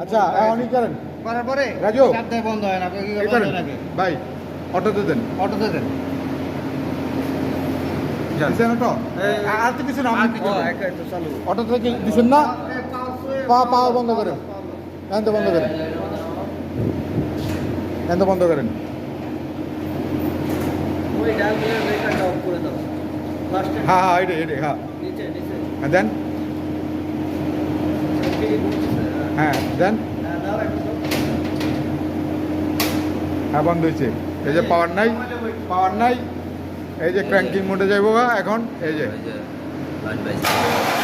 আচ্ছা অনই করেন করার পরে রাজু চাপ দেয় বন্ধ হয় না কি এই বন্ধ করেন হয় নাকি ভাই অটোতে দেন অটোতে দেন দিছেন অটো আর তো কিছু না আপনি কিছু দেন। একাই তো চালু অটো থেকে দিছেন না পা বন্ধ করেন ফ্যান তো বন্ধ করেন ফ্যান তো বন্ধ করেন ওই ডায়াল ব্রেকারটা অফ করে দাও ফার্স্ট হ্যাঁ হ্যাঁ এটা হ্যাঁ নিচে হ্যাঁ দেন হ্যাঁ দেন দাও একটু হ্যাঁ বন্ধ হয়েছে এই যে পাওয়ার নাই এই যে ক্র্যাঙ্কিং মোডে যাইব এখন এই যে লাইন বাইছে